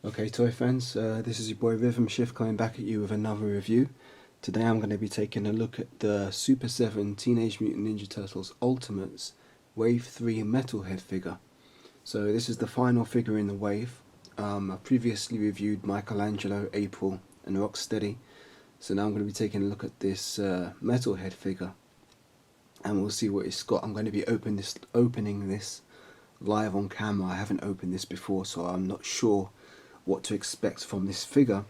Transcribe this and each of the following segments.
Okay, toy fans, this is your boy Rhythm Shift coming back at you with another review. Today I'm going to be taking a look at the Super 7 Teenage Mutant Ninja Turtles Ultimates Wave 3 Metalhead figure. So this is the final figure in the wave. I previously reviewed Michelangelo, April and Rocksteady. So now I'm going to be taking a look at this Metalhead figure. And we'll see what it's got. I'm going to be opening this live on camera. I haven't opened this before, so I'm not sure what to expect from this figure,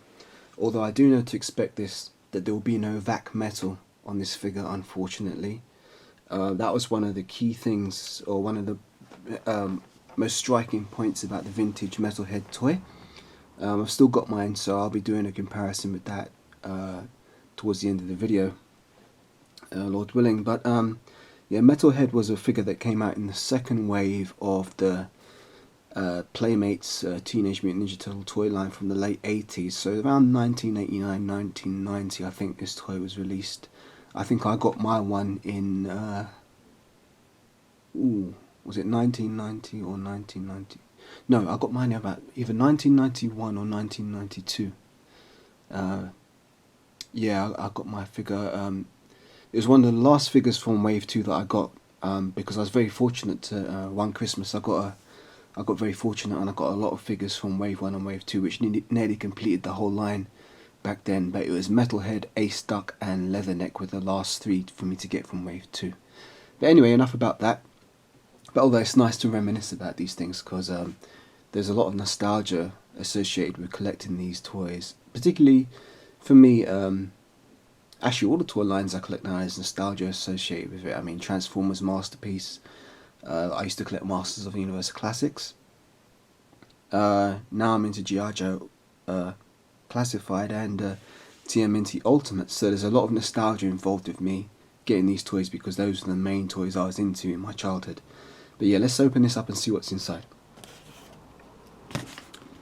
although I do know to expect that there will be no vac metal on this figure, unfortunately. That was one of the key things, or one of the most striking points about the vintage Metalhead toy. I've still got mine, so I'll be doing a comparison with that towards the end of the video, Lord willing. But yeah, Metalhead was a figure that came out in the second wave of the Playmates Teenage Mutant Ninja Turtle toy line from the late 80s, so around 1989, 1990 I think this toy was released. I think I got my one in, was it 1990 or 1990? No, I got mine about either 1991 or 1992. Yeah, I got my figure. It was one of the last figures from Wave 2 that I got, because I was very fortunate to, one Christmas I got very fortunate and I got a lot of figures from Wave 1 and Wave 2, which nearly completed the whole line back then. But it was Metalhead, Ace Duck and Leatherneck were the last three for me to get from Wave 2. But anyway, enough about that. But although it's nice to reminisce about these things, because there's a lot of nostalgia associated with collecting these toys. Particularly for me, actually all the toy lines I collect now is nostalgia associated with it. I mean, Transformers Masterpiece. I used to collect Masters of the Universe Classics. Now I'm into G.I. Joe Classified and TMNT Ultimate, so there's a lot of nostalgia involved with me getting these toys because those are the main toys I was into in my childhood. But yeah, let's open this up and see what's inside.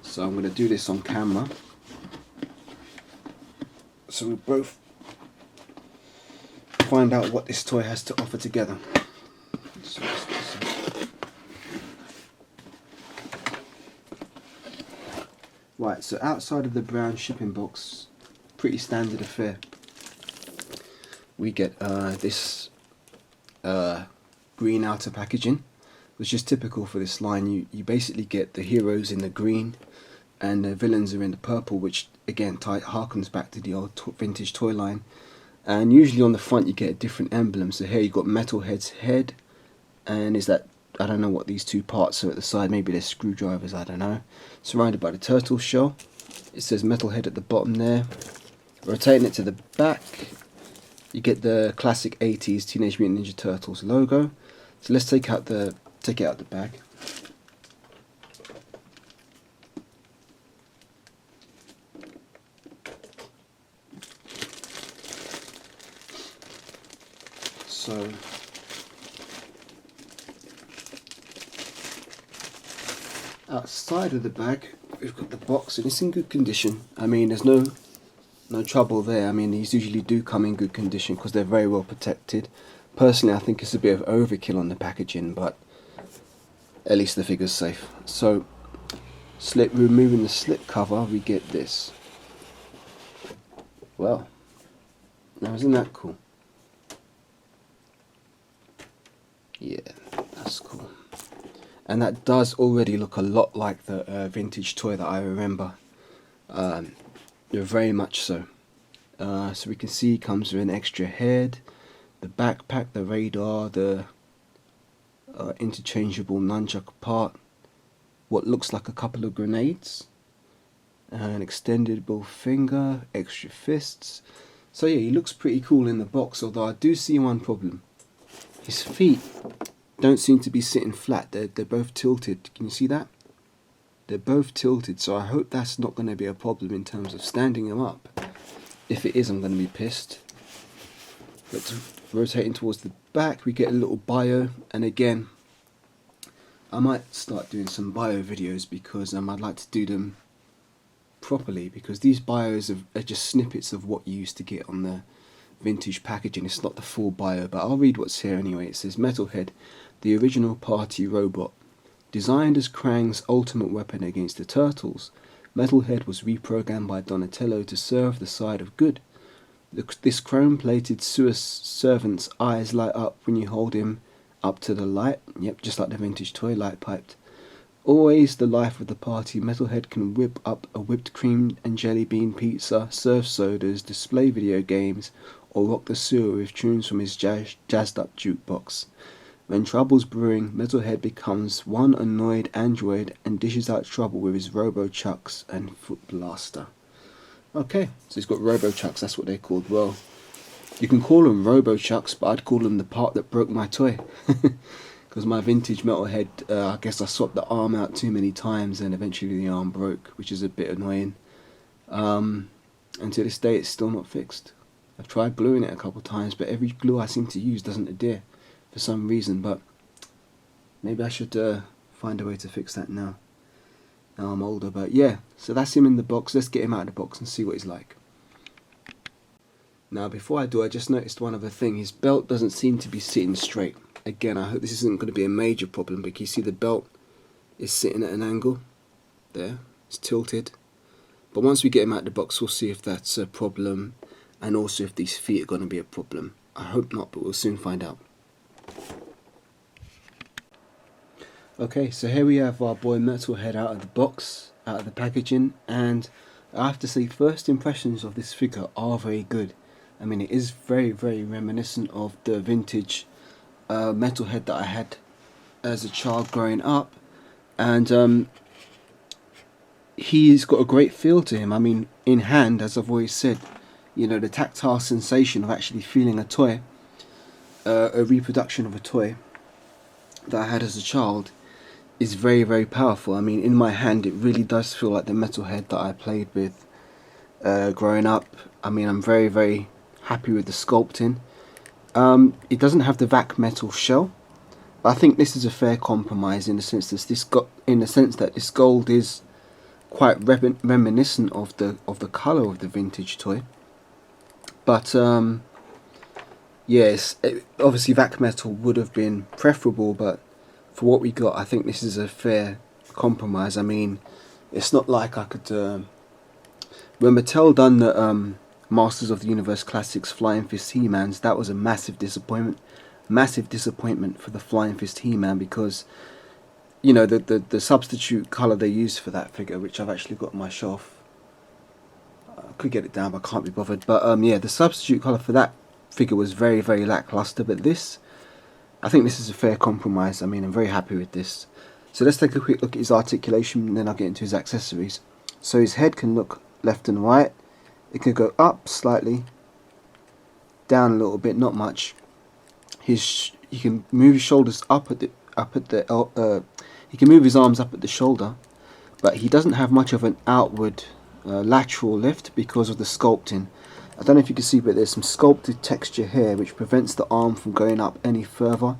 So I'm going to do this on camera, so we both find out what this toy has to offer together. Right, so outside of the brown shipping box, pretty standard affair, we get this green outer packaging, which is typical for this line. You basically get the heroes in the green and the villains are in the purple, which again harkens back to the old vintage toy line. And usually on the front you get a different emblem. So here you've got Metalhead's head, and is that, I don't know what these two parts are at the side, maybe they're screwdrivers, I don't know. Surrounded by the turtle shell. It says Metalhead at the bottom there. Rotating it to the back, you get the classic 80s Teenage Mutant Ninja Turtles logo. So let's take it out the bag. So outside of the bag, we've got the box, and it's in good condition. I mean, there's no trouble there. I mean, these usually do come in good condition because they're very well protected. Personally, I think it's a bit of overkill on the packaging, but at least the figure's safe. So, removing the slip cover, we get this. Well, now isn't that cool? Yeah, that's cool. And that does already look a lot like the vintage toy that I remember. Very much so. So we can see it comes with an extra head, the backpack, the radar, the interchangeable nunchuck part, what looks like a couple of grenades, an extendable finger, extra fists. So yeah, he looks pretty cool in the box, although I do see one problem. His feet don't seem to be sitting flat. They're both tilted. Can you see that? They're both tilted, so I hope that's not going to be a problem in terms of standing them up. If it is, I'm going to be pissed. But rotating towards the back, we get a little bio, and again, I might start doing some bio videos because I'd like to do them properly, because these bios are just snippets of what you used to get on the vintage packaging. It's not the full bio, but I'll read what's here anyway. It says Metalhead, the original party robot, designed as Krang's ultimate weapon against the Turtles. Metalhead was reprogrammed by Donatello to serve the side of good. This chrome-plated sewer servant's eyes light up when you hold him up to the light. Yep, just like the vintage toy, light-piped. Always the life of the party, Metalhead can whip up a whipped cream and jelly bean pizza, serve sodas, display video games, or rock the sewer with tunes from his jazzed up jukebox. When trouble's brewing, Metalhead becomes one annoyed android and dishes out trouble with his Robo-Chucks and Foot Blaster. Okay, so he's got Robo-Chucks, that's what they're called. Well, you can call them Robo-Chucks, but I'd call them the part that broke my toy. Because my vintage Metalhead, I guess I swapped the arm out too many times and eventually the arm broke, which is a bit annoying. And to this day it's still not fixed. I've tried gluing it a couple of times, but every glue I seem to use doesn't adhere for some reason, but maybe I should find a way to fix that now I'm older. But yeah, so that's him in the box. Let's get him out of the box and see what he's like. Now before I do, I just noticed one other thing. His belt doesn't seem to be sitting straight. Again, I hope this isn't going to be a major problem, but you see the belt is sitting at an angle there, it's tilted. But once we get him out of the box, we'll see if that's a problem, and also if these feet are going to be a problem. I hope not, but we'll soon find out. Okay, so here we have our boy Metalhead out of the box, out of the packaging, and I have to say first impressions of this figure are very good. I mean, it is very, very reminiscent of the vintage Metalhead that I had as a child growing up, and he's got a great feel to him. I mean, in hand, as I've always said, you know, the tactile sensation of actually feeling a toy, a reproduction of a toy that I had as a child, is very, very powerful. I mean, in my hand it really does feel like the Metalhead that I played with growing up. I mean, I'm very, very happy with the sculpting. It doesn't have the vac metal shell, but I think this is a fair compromise in the sense that this gold is quite reminiscent of the colour of the vintage toy. But yes, obviously vac metal would have been preferable, but for what we got, I think this is a fair compromise. I mean, it's not like I could. When Mattel done the Masters of the Universe Classics Flying Fist He-Mans, that was a massive disappointment. Massive disappointment for the Flying Fist He-Man, because you know the substitute colour they used for that figure, which I've actually got on my shelf. I could get it down, but I can't be bothered. But yeah, the substitute colour for that figure was very, very lackluster. But this, I think this is a fair compromise. I mean, I'm very happy with this. So let's take a quick look at his articulation, and then I'll get into his accessories. So his head can look left and right. It can go up slightly, down a little bit, not much. He can move his shoulders he can move his arms up at the shoulder, but he doesn't have much of an outward lateral lift because of the sculpting. I don't know if you can see, but there's some sculpted texture here which prevents the arm from going up any further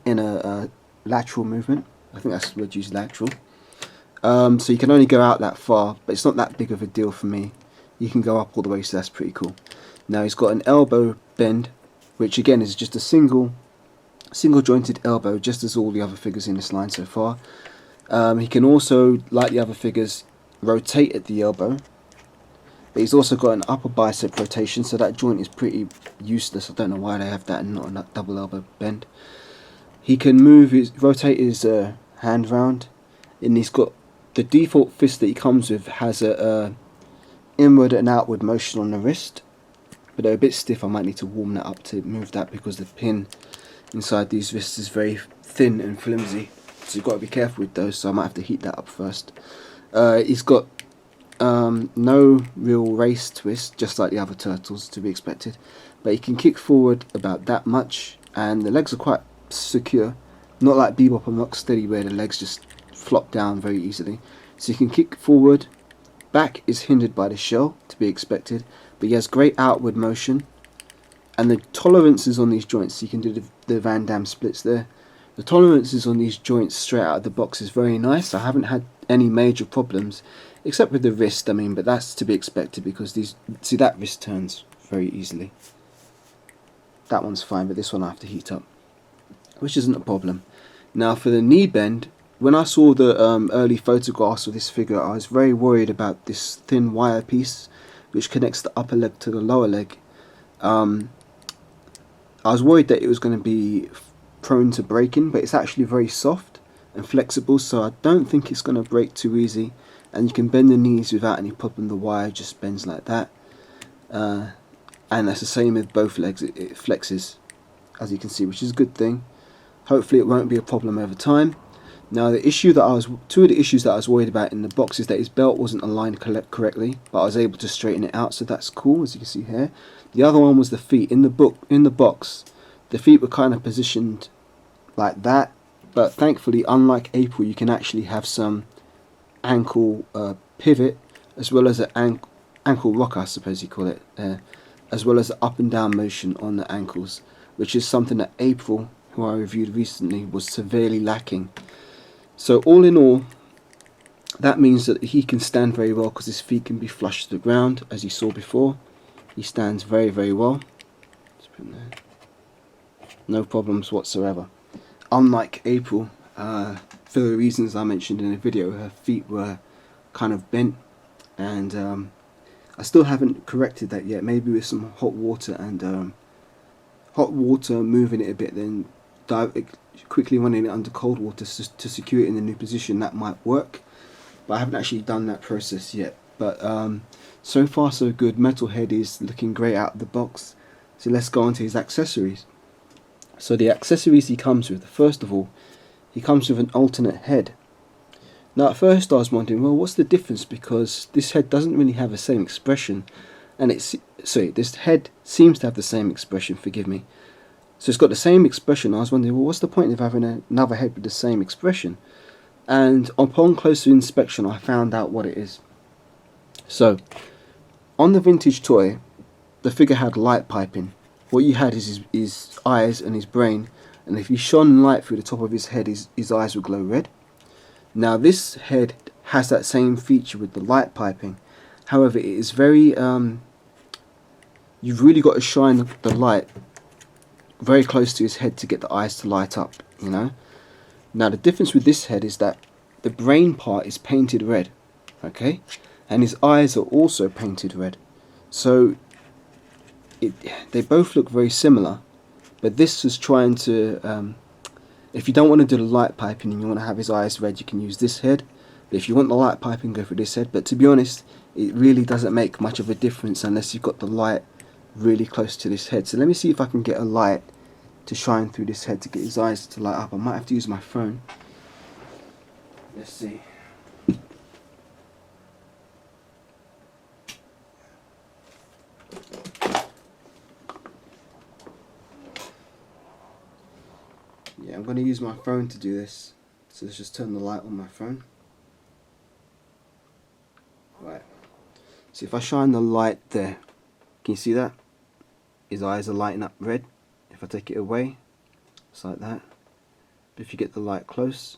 in a lateral movement. I think that's the word used, lateral. So you can only go out that far, but it's not that big of a deal for me. You can go up all the way, so that's pretty cool. Now he's got an elbow bend, which again is just a single jointed elbow, just as all the other figures in this line so far. He can also, like the other figures, rotate at the elbow, but he's also got an upper bicep rotation, so that joint is pretty useless. I don't know why they have that and not a double elbow bend. He can rotate his hand round, and he's got the default fist that he comes with has a inward and outward motion on the wrist, but they're a bit stiff. I might need to warm that up to move that, because the pin inside these wrists is very thin and flimsy, so you've got to be careful with those, so I might have to heat that up first. He's got no real race twist, just like the other turtles, to be expected, but he can kick forward about that much, and the legs are quite secure, not like Bebop and Rocksteady where the legs just flop down very easily. So he can kick forward. Back is hindered by the shell, to be expected, but he has great outward motion, and the tolerances on these joints, you can do the Van Damme splits there. The tolerances on these joints straight out of the box is very nice. I haven't had any major problems, except with the wrist, I mean, but that's to be expected, because see, that wrist turns very easily. That one's fine, but this one I have to heat up, which isn't a problem. Now for the knee bend, when I saw the early photographs of this figure, I was very worried about this thin wire piece which connects the upper leg to the lower leg. I was worried that it was going to be prone to breaking, but it's actually very soft and flexible, so I don't think it's going to break too easy. And you can bend the knees without any problem. The wire just bends like that, and that's the same with both legs. It flexes, as you can see, which is a good thing. Hopefully it won't be a problem over time. Now two of the issues that I was worried about in the box is that his belt wasn't aligned correctly, but I was able to straighten it out, so that's cool, as you can see here. The other one was the feet. In the box, the feet were kind of positioned like that, but thankfully, unlike April, you can actually have some ankle pivot, as well as an ankle rocker, I suppose you call it, as well as up and down motion on the ankles, which is something that April, who I reviewed recently, was severely lacking. So all in all, that means that he can stand very well because his feet can be flush to the ground, as you saw before. He stands very, very well. Just put him there. No problems whatsoever. Unlike April, for the reasons I mentioned in the video, her feet were kind of bent, and I still haven't corrected that yet. Maybe with some hot water and moving it a bit, then quickly running it under cold water to secure it in the new position, that might work. But I haven't actually done that process yet. But so far so good. Metalhead is looking great out of the box. So let's go on to his accessories. So the accessories he comes with, first of all, he comes with an alternate head. Now at first I was wondering, well, what's the difference, because this head doesn't really have the same expression, and this head seems to have the same expression, forgive me. So it's got the same expression. I was wondering, well, what's the point of having another head with the same expression? And upon closer inspection, I found out what it is. So, on the vintage toy, the figure had light piping. What you had is his eyes and his brain, and if you shone light through the top of his head, his eyes would glow red. Now this head has that same feature with the light piping. However, it is very, you've really got to shine the light very close to his head to get the eyes to light up, you know. Now the difference with this head is that the brain part is painted red, okay, and his eyes are also painted red. So they both look very similar, but this is trying to, if you don't want to do the light piping and you want to have his eyes red, you can use this head. But if you want the light piping, go for this head. But to be honest, it really doesn't make much of a difference unless you've got the light really close to this head. So let me see if I can get a light to shine through this head to get his eyes to light up. I might have to use my phone. Let's see. Yeah, I'm going to use my phone to do this. So let's just turn the light on my phone. Right. So if I shine the light there, can you see that? His eyes are lighting up red. If I take it away, it's like that. But if you get the light close,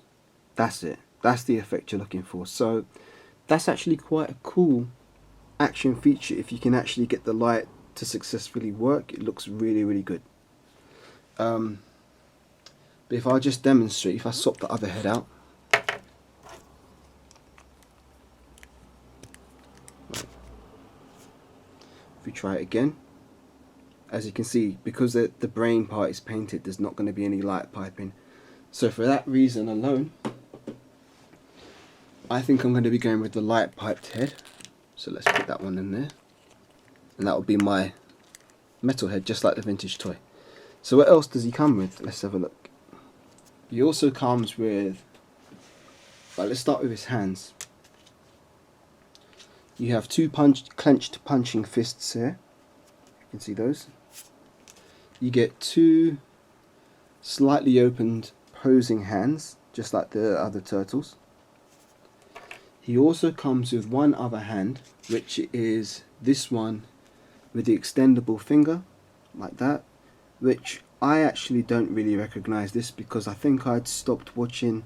that's it. That's the effect you're looking for. So that's actually quite a cool action feature. If you can actually get the light to successfully work, it looks really, really good. But if I just demonstrate, if I swap the other head out, if we try it again, as you can see, because the brain part is painted, there's not going to be any light piping. So for that reason alone, I think I'm going to be going with the light piped head. So let's put that one in there, and that will be my Metalhead, just like the vintage toy. So what else does he come with? Let's have a look. He also comes with, well, let's start with his hands. You have two clenched punching fists here. You can see those. You get two slightly opened posing hands, just like the other turtles. He also comes with one other hand, which is this one with the extendable finger, like that, which I actually don't really recognize this, because I think I'd stopped watching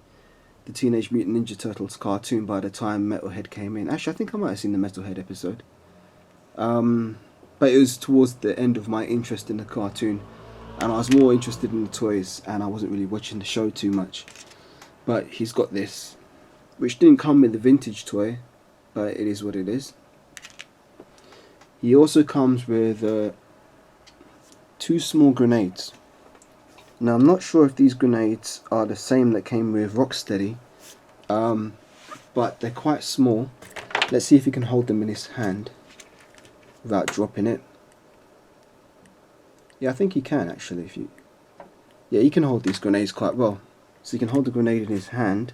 the Teenage Mutant Ninja Turtles cartoon by the time Metalhead came in. Actually, I think I might have seen the Metalhead episode. But it was towards the end of my interest in the cartoon, and I was more interested in the toys, and I wasn't really watching the show too much. But he's got this, which didn't come with the vintage toy, but it is what it is. He also comes with 2 small grenades. Now I'm not sure if these grenades are the same that came with Rocksteady, but they're quite small. Let's see if he can hold them in his hand without dropping it. Yeah, I think he can actually. Yeah, he can hold these grenades quite well. So he can hold the grenade in his hand.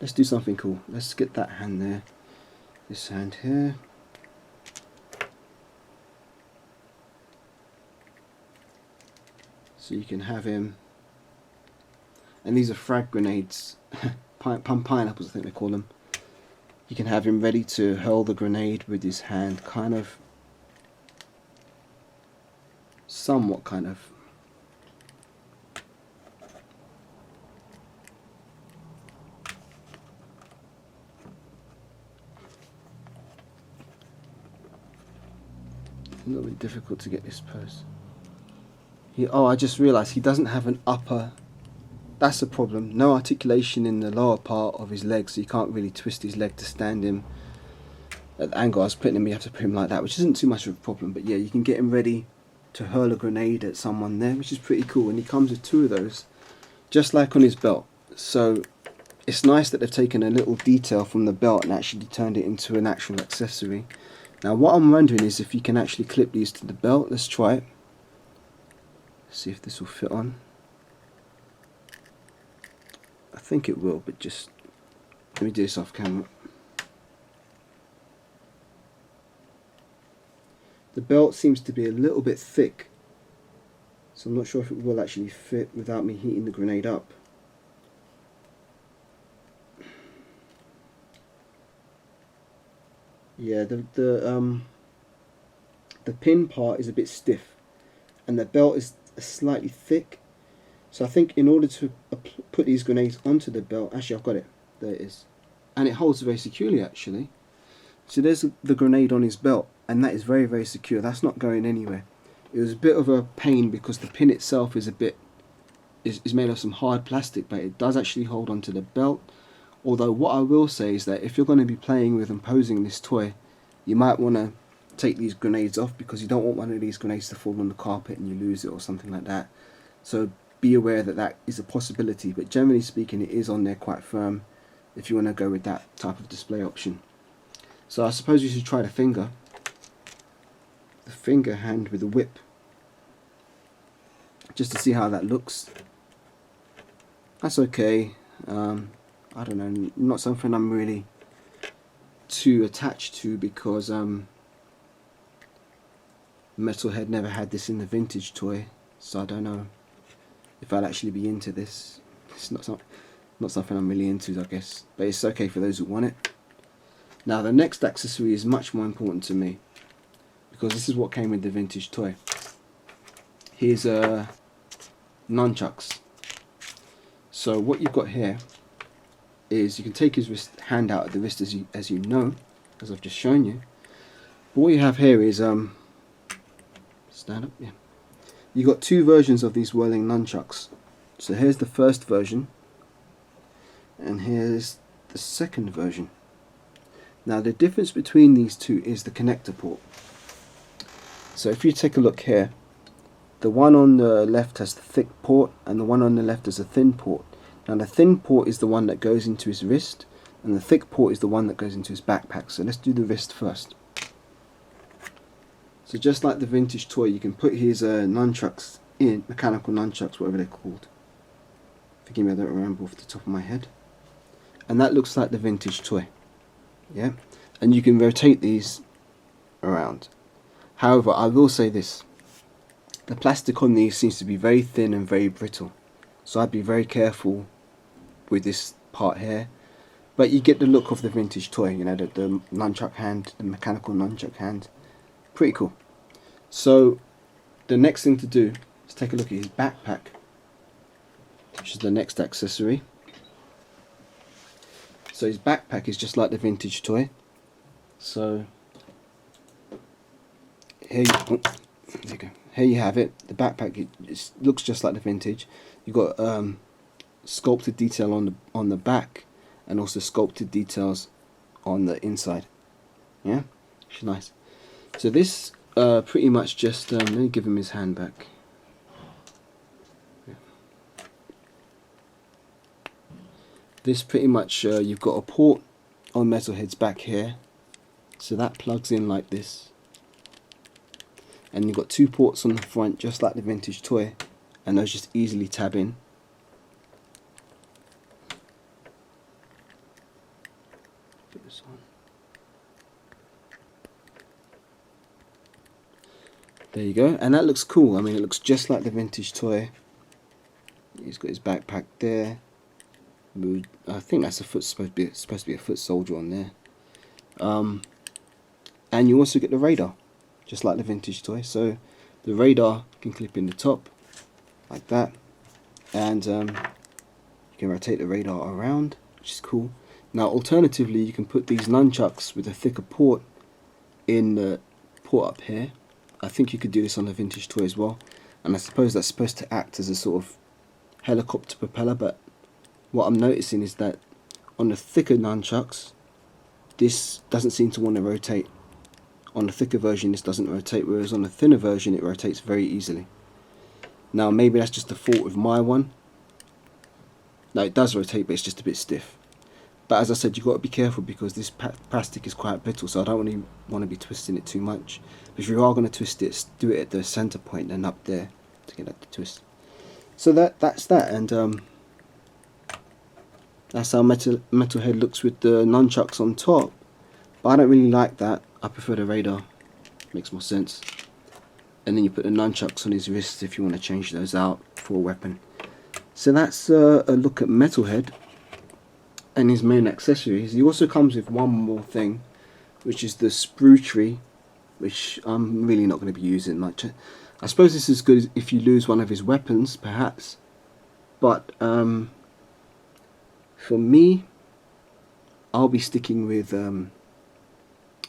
Let's do something cool. Let's get that hand there. This hand here. So you can have him. And these are frag grenades. Pineapples, I think they call them. You can have him ready to hurl the grenade with his hand, somewhat kind of. A little bit difficult to get this pose. Oh, I just realised he doesn't have an upper. That's a problem. No articulation in the lower part of his leg, so you can't really twist his leg to stand him at the angle I was putting him. You have to put him like that, which isn't too much of a problem. But yeah, you can get him ready to hurl a grenade at someone there, which is pretty cool. And he comes with 2 of those, just like on his belt. So it's nice that they've taken a little detail from the belt and actually turned it into an actual accessory. Now what I'm wondering is if you can actually clip these to the belt. Let's try it. See if this will fit on. I think it will, but just let me do this off camera. The belt seems to be a little bit thick, so I'm not sure if it will actually fit without me heating the grenade up. Yeah, the pin part is a bit stiff, and the belt is slightly thick. So I think in order to put these grenades onto the belt, actually I've got it, there it is. And it holds very securely actually. So there's the grenade on his belt, and that is very, very secure. That's not going anywhere. It was a bit of a pain because the pin itself is made of some hard plastic, but it does actually hold onto the belt. Although what I will say is that if you're going to be playing with and posing this toy, you might want to take these grenades off, because you don't want one of these grenades to fall on the carpet and you lose it or something like that. So be aware that that is a possibility, but generally speaking it is on there quite firm if you want to go with that type of display option. So I suppose you should try the finger hand with the whip, just to see how that looks. That's okay. I don't know, not something I'm really too attached to, because Metalhead never had this in the vintage toy, so I don't know if I'd actually be into this. It's not something I'm really into, I guess, but it's okay for those who want it. Now the next accessory is much more important to me, because this is what came with the vintage toy. Here's nunchucks. So what you've got here is you can take his hand out of the wrist, as you know, as I've just shown you. But what you have here is stand up, yeah. You got 2 versions of these whirling nunchucks. So here's the first version, and here's the second version. Now the difference between these 2 is the connector port. So if you take a look here, the one on the left has the thick port, and the one on the left has a thin port. Now the thin port is the one that goes into his wrist, and the thick port is the one that goes into his backpack. So let's do the wrist first. So just like the vintage toy, you can put his nunchucks in, mechanical nunchucks, whatever they're called. Forgive me, I don't remember off the top of my head. And that looks like the vintage toy. Yeah, and you can rotate these around. However, I will say this. The plastic on these seems to be very thin and very brittle. So I'd be very careful with this part here. But you get the look of the vintage toy, you know, the nunchuck hand, the mechanical nunchuck hand. Pretty cool. So the next thing to do is take a look at his backpack, which is the next accessory. So his backpack is just like the vintage toy. So here there you go. Here you have it. The backpack, it looks just like the vintage. You've got sculpted detail on the back, and also sculpted details on the inside. Yeah, which is nice. So this pretty much just let me give him his hand back. Yeah. This pretty much you've got a port on Metalhead's back here, so that plugs in like this, and you've got 2 ports on the front just like the vintage toy, and those just easily tab in. Put this on. There you go, and that looks cool. I mean, it looks just like the vintage toy. He's got his backpack there. I think that's supposed to be a foot soldier on there. And you also get the radar, just like the vintage toy. So the radar can clip in the top, like that, and you can rotate the radar around, which is cool. Now, alternatively, you can put these nunchucks with a thicker port in the port up here. I think you could do this on the vintage toy as well, and I suppose that's supposed to act as a sort of helicopter propeller, but what I'm noticing is that on the thicker nunchucks, this doesn't seem to want to rotate. On the thicker version, this doesn't rotate, whereas on the thinner version, it rotates very easily. Now, maybe that's just the fault of my one. No, it does rotate, but it's just a bit stiff. But as I said, you've got to be careful because this plastic is quite brittle, so I don't really want to be twisting it too much. But if you are going to twist it, do it at the center point and up there to get that to twist. So that's that, and that's how Metalhead looks with the nunchucks on top. But I don't really like that. I prefer the radar. Makes more sense. And then you put the nunchucks on his wrists if you want to change those out for a weapon. So that's a look at Metalhead and his main accessories. He also comes with one more thing, which is the sprue tree, which I'm really not going to be using much. I suppose this is good if you lose one of his weapons, perhaps. But for me, I'll be sticking with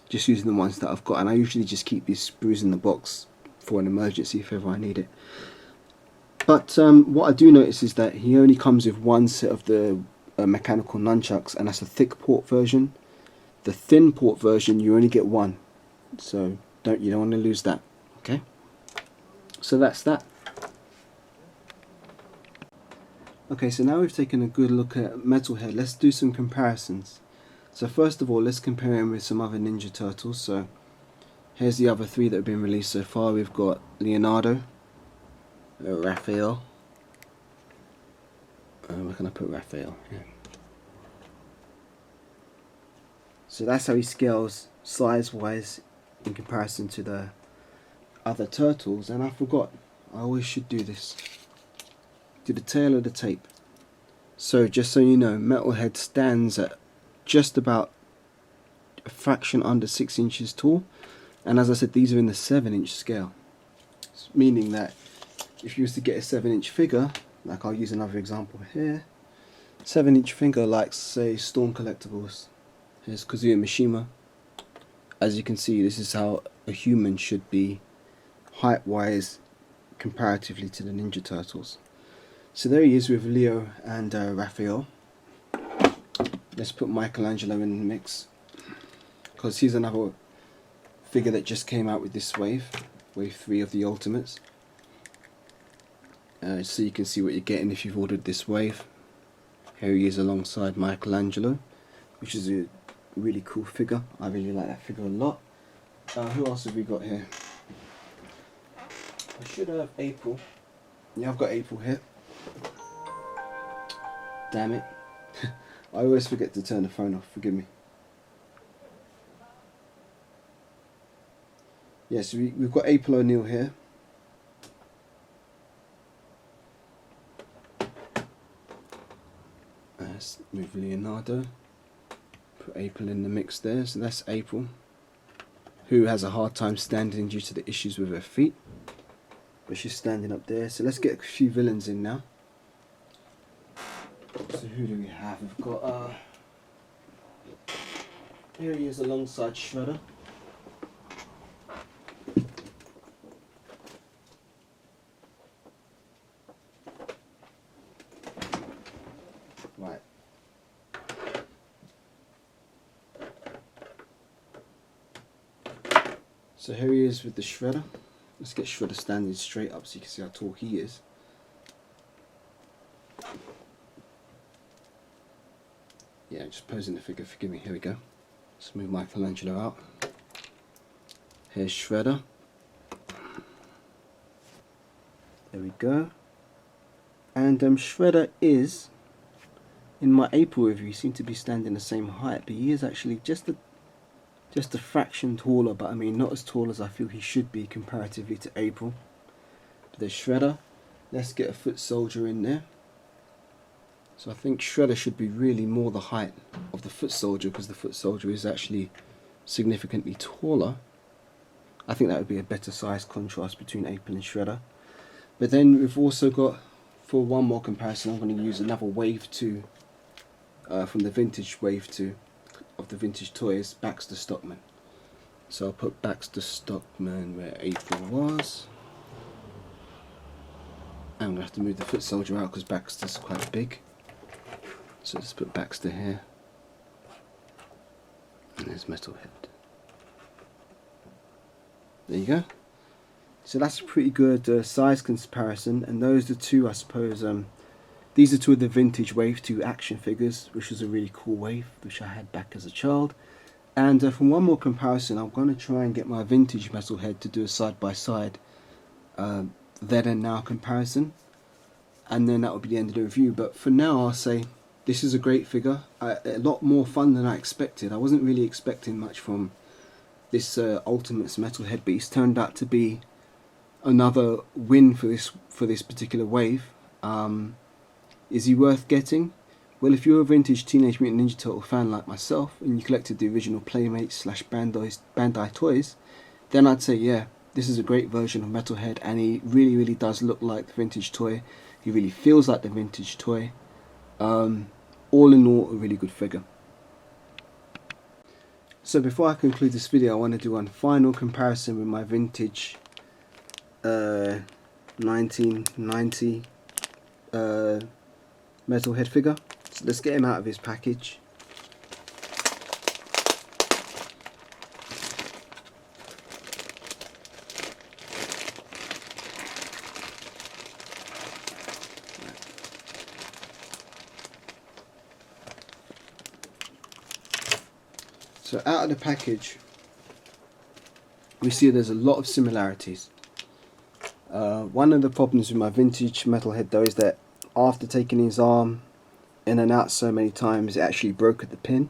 just using the ones that I've got, and I usually just keep these sprues in the box for an emergency if ever I need it. But what I do notice is that he only comes with one set of the mechanical nunchucks, and that's a thick port version. The thin port version, you only get one, so you don't want to lose that. Okay, so that's that. Okay, so now we've taken a good look at Metalhead. Let's do some comparisons. So first of all, let's compare him with some other Ninja Turtles. So here's the other 3 that have been released so far. We've got Leonardo, Raphael. Where can I put Raphael? Yeah. So that's how he scales size-wise in comparison to the other turtles. And I forgot, I always should do this. Do the tail of the tape. So just so you know, Metalhead stands at just about a fraction under 6 inches tall, and as I said, these are in the 7-inch scale, meaning that if you was to get a 7-inch figure, like I'll use another example here, 7-inch figure like say Storm Collectibles, here's Kazuya Mishima. As you can see, this is how a human should be height wise comparatively to the Ninja Turtles. So there he is with Leo and Raphael. Let's put Michelangelo in the mix, because he's another figure that just came out with this wave 3 of the Ultimates. So you can see what you're getting if you've ordered this wave. Here he is alongside Michelangelo, which is a really cool figure. I really like that figure a lot. Who else have we got here? I should have April. Yeah, I've got April here. Damn it. I always forget to turn the phone off, forgive me. Yes, we've got April O'Neil here. Let's move Leonardo. Put April in the mix there, so that's April, who has a hard time standing due to the issues with her feet. But she's standing up there, so let's get a few villains in now. So who do we have? We've got here he is alongside Shredder. So here he is with the shredder. Let's get Shredder standing straight up so you can see how tall he is. Yeah, just posing the figure, forgive me, here we go. Let's move Michelangelo out. Here's Shredder. There we go. And Shredder is, in my April review, he seemed to be standing the same height, but he is actually just a fraction taller, but I mean not as tall as I feel he should be comparatively to April. But there's Shredder. Let's get a foot soldier in there. So I think Shredder should be really more the height of the foot soldier, because the foot soldier is actually significantly taller. I think that would be a better size contrast between April and Shredder. But then we've also got, for one more comparison, I'm going to use another Wave 2 from the vintage Wave 2 of the vintage toys, Baxter Stockman. So I'll put Baxter Stockman where April was. And I'm going to have to move the foot soldier out because Baxter's quite big. So just put Baxter here. And there's Metalhead. There you go. So that's a pretty good size comparison, and those are two, I suppose, these are two of the vintage Wave 2 action figures, which was a really cool wave, which I had back as a child. And from one more comparison, I'm going to try and get my vintage Metalhead to do a side-by-side then and now comparison, and then that will be the end of the review. But for now, I'll say this is a great figure, a lot more fun than I expected. I wasn't really expecting much from this Ultimates Metalhead, but he's turned out to be another win for this particular wave. Is he worth getting? Well, if you're a vintage Teenage Mutant Ninja Turtle fan like myself, and you collected the original Playmates / Bandai toys, then I'd say yeah, this is a great version of Metalhead, and he really does look like the vintage toy. He really feels like the vintage toy. All in all, a really good figure. So before I conclude this video, I want to do one final comparison with my vintage 1990 Metalhead figure. So let's get him out of his package. So out of the package, we see there's a lot of similarities. One of the problems with my vintage Metalhead though is that after taking his arm in and out so many times, it actually broke at the pin.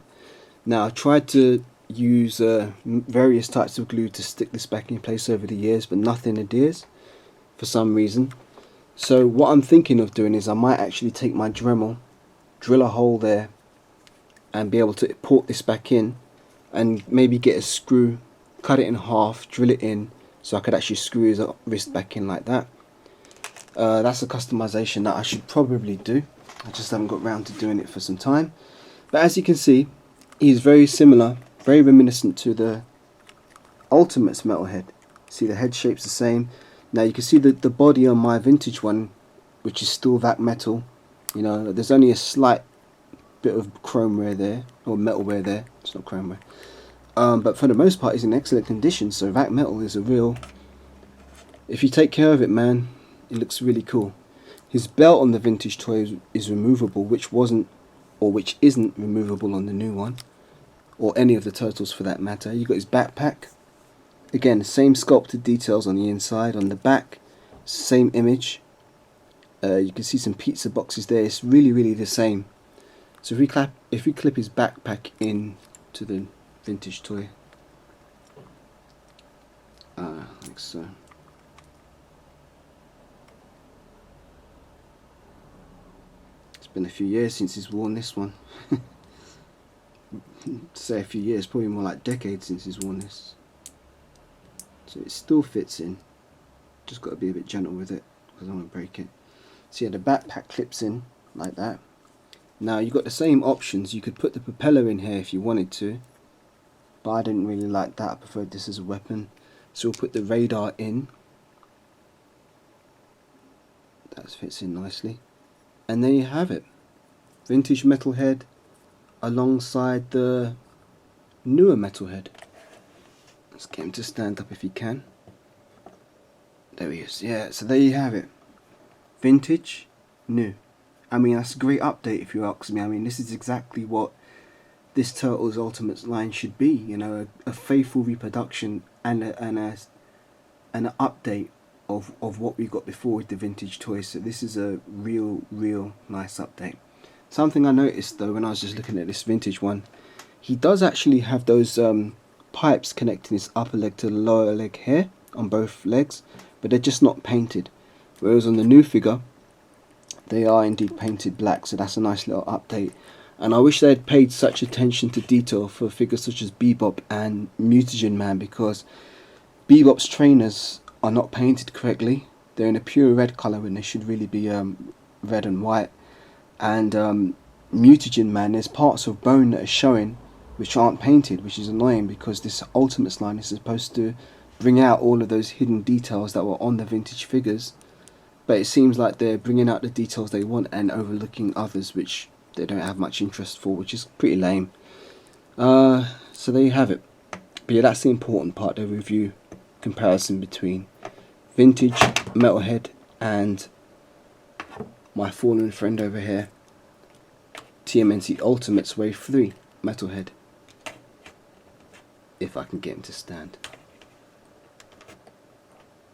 Now I tried to use various types of glue to stick this back in place over the years, but nothing adheres for some reason. So what I'm thinking of doing is I might actually take my Dremel, drill a hole there, and be able to port this back in, and maybe get a screw, cut it in half, drill it in, so I could actually screw his wrist back in like that. That's a customization that I should probably do. I just haven't got round to doing it for some time. But as you can see, he's very similar, very reminiscent to the Ultimates Metalhead. See, the head shape's the same. Now you can see that the body on my vintage one, which is still that metal, you know, there's only a slight bit of chrome wear there, or metal wear there. It's not chrome wear. But for the most part, it's in excellent condition. So that metal is a real, if you take care of it, man, it looks really cool. His belt on the vintage toy is removable, which wasn't, or which isn't removable on the new one, or any of the Turtles for that matter. You got his backpack. Again, same sculpted details on the inside. On the back, same image. You can see some pizza boxes there. It's really the same. So if we clip his backpack in to the vintage toy, like so. It's been a few years since he's worn this one. To say a few years, probably more like decades since he's worn this. So it still fits in. Just got to be a bit gentle with it because I don't want to break it. So yeah, the backpack clips in like that. Now you've got the same options. You could put the propeller in here if you wanted to, but I didn't really like that. I preferred this as a weapon. So we'll put the radar in. That fits in nicely. And there you have it. Vintage Metalhead alongside the newer Metalhead. Let's get him to stand up if he can. There he is. Yeah, so there you have it. Vintage, new. I mean, that's a great update if you ask me. I mean, this is exactly what this Turtles Ultimates line should be. You know, a faithful reproduction and an update of what we got before with the vintage toys. So this is a real nice update. Something I noticed though when I was just looking at this vintage one, he does actually have those pipes connecting his upper leg to the lower leg here on both legs, but they're just not painted. Whereas on the new figure, they are indeed painted black, so that's a nice little update. And I wish they had paid such attention to detail for figures such as Bebop and Mutagen Man, because Bebop's trainers are not painted correctly. They're in a pure red colour when they should really be red and white. And Mutagen Man, there's parts of bone that are showing which aren't painted, which is annoying because this Ultimates line is supposed to bring out all of those hidden details that were on the vintage figures. But it seems like they're bringing out the details they want and overlooking others which they don't have much interest for, which is pretty lame. So there you have it. But yeah, that's the important part, the review comparison between vintage Metalhead and my fallen friend over here, TMNT Ultimates Wave 3 Metalhead. If I can get him to stand.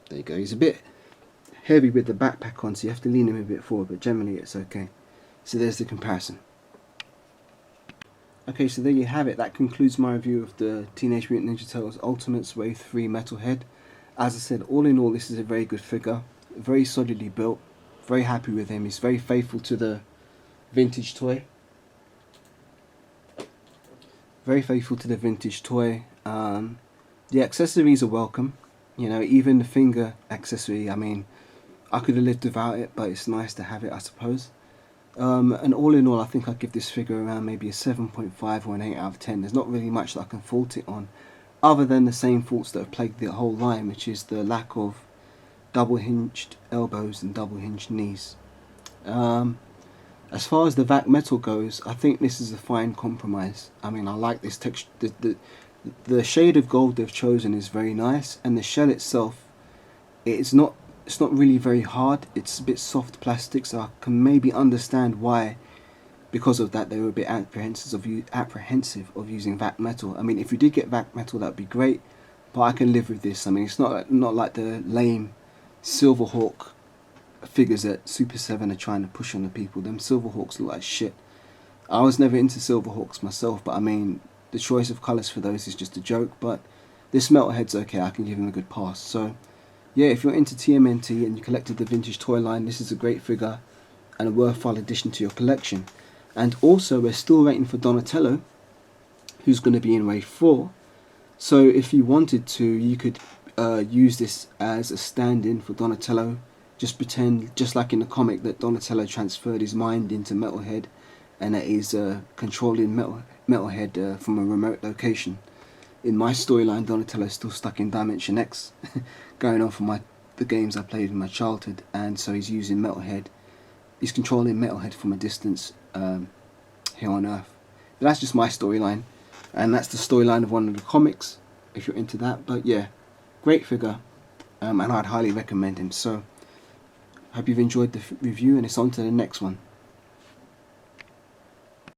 There you go. He's a bit heavy with the backpack on, so you have to lean him a bit forward, but generally it's okay. So there's the comparison. Okay, so there you have it. That concludes my review of the Teenage Mutant Ninja Turtles Ultimates Wave 3 Metalhead. As I said, all in all, this is a very good figure. Very solidly built. Very happy with him. He's very faithful to the vintage toy. Very faithful to the vintage toy. The accessories are welcome. You know, even the finger accessory, I mean, I could have lived without it, but it's nice to have it, I suppose. And all in all, I think I'd give this figure around maybe a 7.5 or an 8 out of 10. There's not really much that I can fault it on, other than the same faults that have plagued the whole line, which is the lack of double hinged elbows and double hinged knees. As far as the vac metal goes, I think this is a fine compromise. I mean, I like this texture. The shade of gold they've chosen is very nice, and the shell itself, it's not really very hard. It's a bit soft plastic, so I can maybe understand why, because of that, they were a bit apprehensive of using vac metal. I mean, if you did get vac metal, that'd be great, but I can live with this. I mean, it's not like the lame Silverhawk figures that Super 7 are trying to push on the people. Them Silverhawks look like shit. I was never into Silverhawks myself, but I mean, the choice of colours for those is just a joke. But this Metalhead's okay, I can give him a good pass. So yeah, if you're into TMNT and you collected the vintage toy line, this is a great figure and a worthwhile addition to your collection. And also, we're still waiting for Donatello, who's going to be in Wave 4. So if you wanted to, you could use this as a stand-in for Donatello. Just pretend, just like in the comic, that Donatello transferred his mind into Metalhead and that he's controlling Metalhead from a remote location. In my storyline, Donatello's still stuck in Dimension X, going on for the games I played in my childhood, and so he's using Metalhead. He's controlling Metalhead from a distance here on Earth. But that's just my storyline, and that's the storyline of one of the comics, if you're into that. But yeah, great figure, and I'd highly recommend him. So, hope you've enjoyed the review, and it's on to the next one.